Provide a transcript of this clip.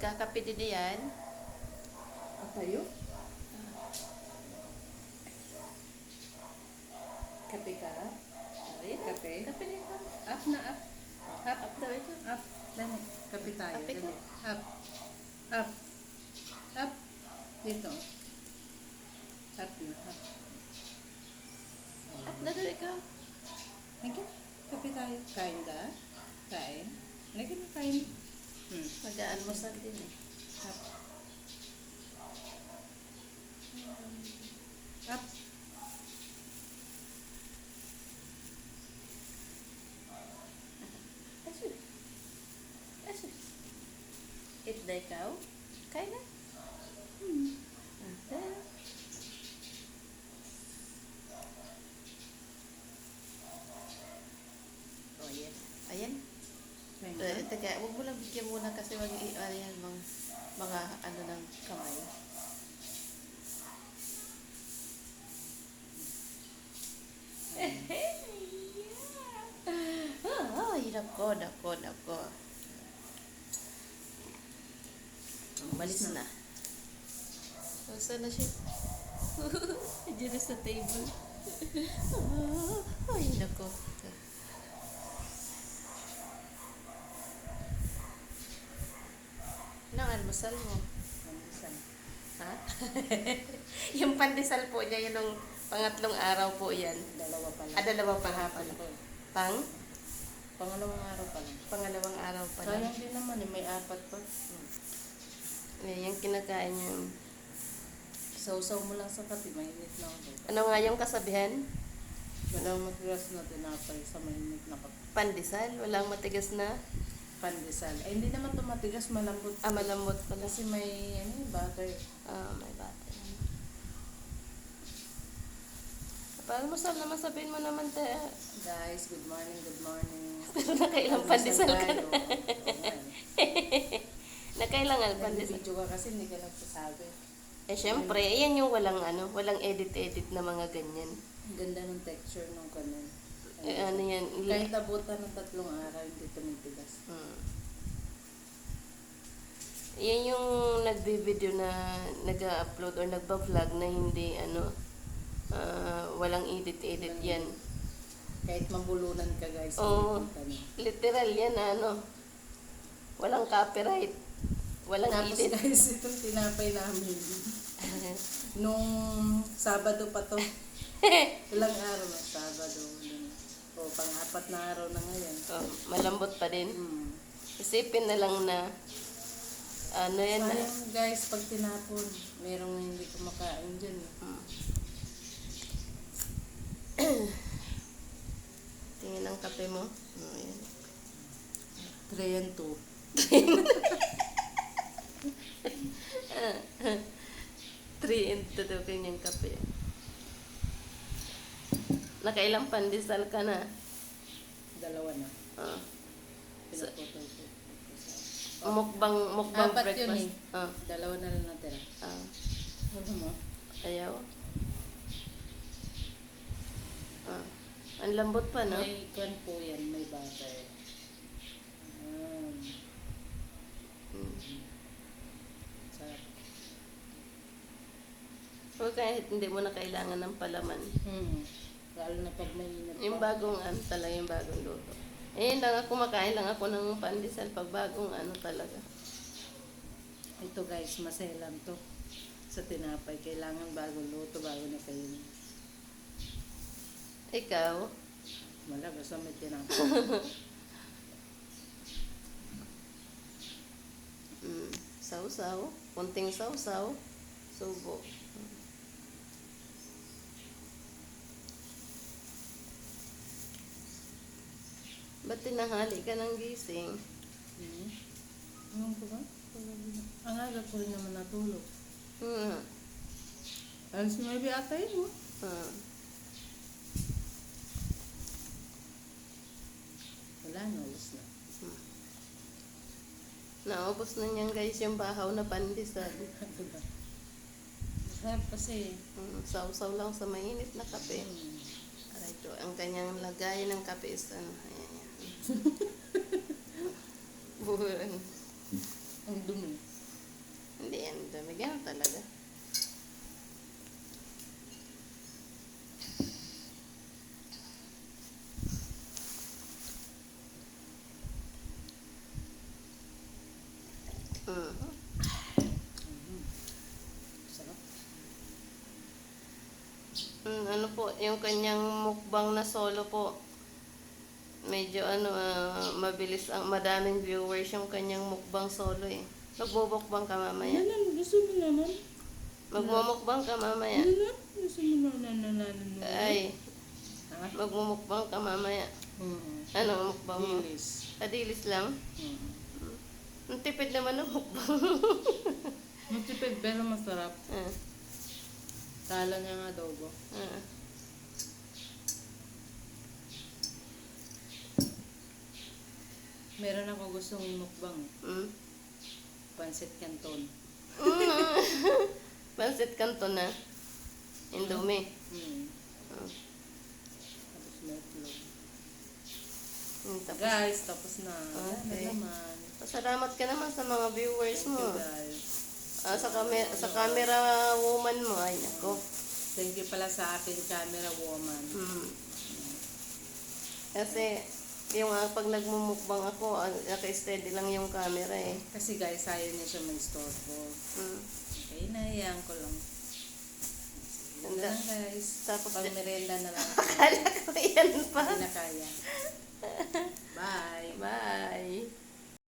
Magkakape din yan. At tayo? Kape ka? Ay, Kape? kape din ka. Up na up. Up. Up daw ito. Up. Dali. Kape tayo. Kape ka? Dali. Up. Up. Up. Dito. Up na. Up. Up na daw ikaw. Okay. Kape tayo. Kain ka? Kain? Halika na kain. Mag-aalmusal din eh. Up. Up. Asus. Asus. Eat na ikaw. Kain na. Ah, oh, yes. Ayan. Kain ka? Teka, huwag mo lang bigyan muna kasi ayan, mga ano ng kamay. Ay, nako. Umalis na. O, saan na siya? Diyan na sa table. Ay, nako. Anong almusal mo? Pandesal. Ha? Yung pandesal po niya, yun ang pangatlong araw po yan. Dalawa pa lang. Dalawa pa nga pala. Pang? Pangalawang araw pa lang. Pangalawang araw pa lang. Sayang din naman eh, may apat pa. Yung kinakain niya. Sausaw mo lang sa kape, mainit na ako. Ano nga yung kasabihan? Walang matigas na tinapay sa mainit na kape. Pandesal? Walang matigas na? Pandesal. Eh, hindi naman ito matigas, malambot. Malambot pala. Kasi may butter. May butter. Paalmusal naman, sabihin mo naman, te. Guys, good morning, good morning. Pero nakailang pandesal ka na. Okay. Nakailangan pandesal. Nag-video ka kasi hindi ka nagsasabi. Eh, syempre, ayan yung walang edit-edit na mga ganyan. Ang ganda ng texture ng kanin. Ano yan? Kahit abutan ng 3 araw, hindi tumitigas. Yan yung nagbi-video na nag-upload or nagba-vlog na hindi walang edit-edit yan. Kahit mabulunan ka guys, Oo. makikita niyo. Literal yan walang copyright. Walang Tapos edit. guys, itong tinapay namin. Nung Sabado pa to. Ilang araw na Sabado. O, pang-4 na araw na ngayon. Malambot pa din. Isipin na lang na yan na. Sayang guys, pag tinapon, merong hindi kumakain dyan. Tingin ang kape mo. Ayan. 3 and 2. 3 into daw kanyang kape. Nakailang pandesal ka na? 2 na. So, Pinaputol ko. mukbang 4 yun breakfast. eh. 2 na lang natira. Ano mo? Ayaw. Ang lambot pa, no? May kwan po yan, may butter. Sarap. So, kahit hindi mo na kailangan ng palaman. Lalo na pag mainit pa. Yung bagong talaga yung bagong luto. Eh, kumakain lang ako ng pandesal pag bagong talaga. Ito guys, maselan to. Sa tinapay, kailangan bagong luto, bago na kayo. Ikaw? Wala, basta may tinapay. Sausaw. Kunting sausaw. Subo. Ba't tinahali ka ng gising? Ano ko ba? Ang aga ko rin naman natulog. Alas 9 ata yun, oh. Wala na, alas na. Naubos na niyan guys yung bahaw na pandesal. Masarap kasi. Sausaw lang sa mainit na kape. Aray ito, ang kanyang lagay ng kape is ayan yan. Buhurang. Ang dumi. Mm. Sarap. Ano po, yung kanyang mukbang na solo po. Medyo mabilis madaming viewers yung kanyang mukbang solo eh. Magbubukbang ka mamaya. Nanan, gusto mo naman? Magmumukbang ka mamaya. Nanan, gusto mo naman? Ay, Ah? magmumukbang ka mamaya. Ano ang mukbang mo? Dilis. Adilis lang? Ang tipid naman ng mukbang. Matipid pero masarap. ah, Tala niya nga adobo. ah. Meron ako gustong mukbang. Mm. Pancit Canton. Pansit Canton na. Indomie. Tapos may itlog. Tapos, Guys, tapos na. Okay. Yan na naman. salamat ka naman sa mga viewers Thank mo. you guys. Sa camera woman mo. Ay, nako. Thank you pala sa ating camera woman. Kasi, yung pag nagmumukbang ako, naka-steady lang yung camera eh. Kasi guys, ayaw niya siya mag-store. Okay, nahiyaan ko lang. Yun Ganda. lang guys. Tapos, Pag merenda na lang. akala ko yan pa. Hindi na kaya. Bye. Bye.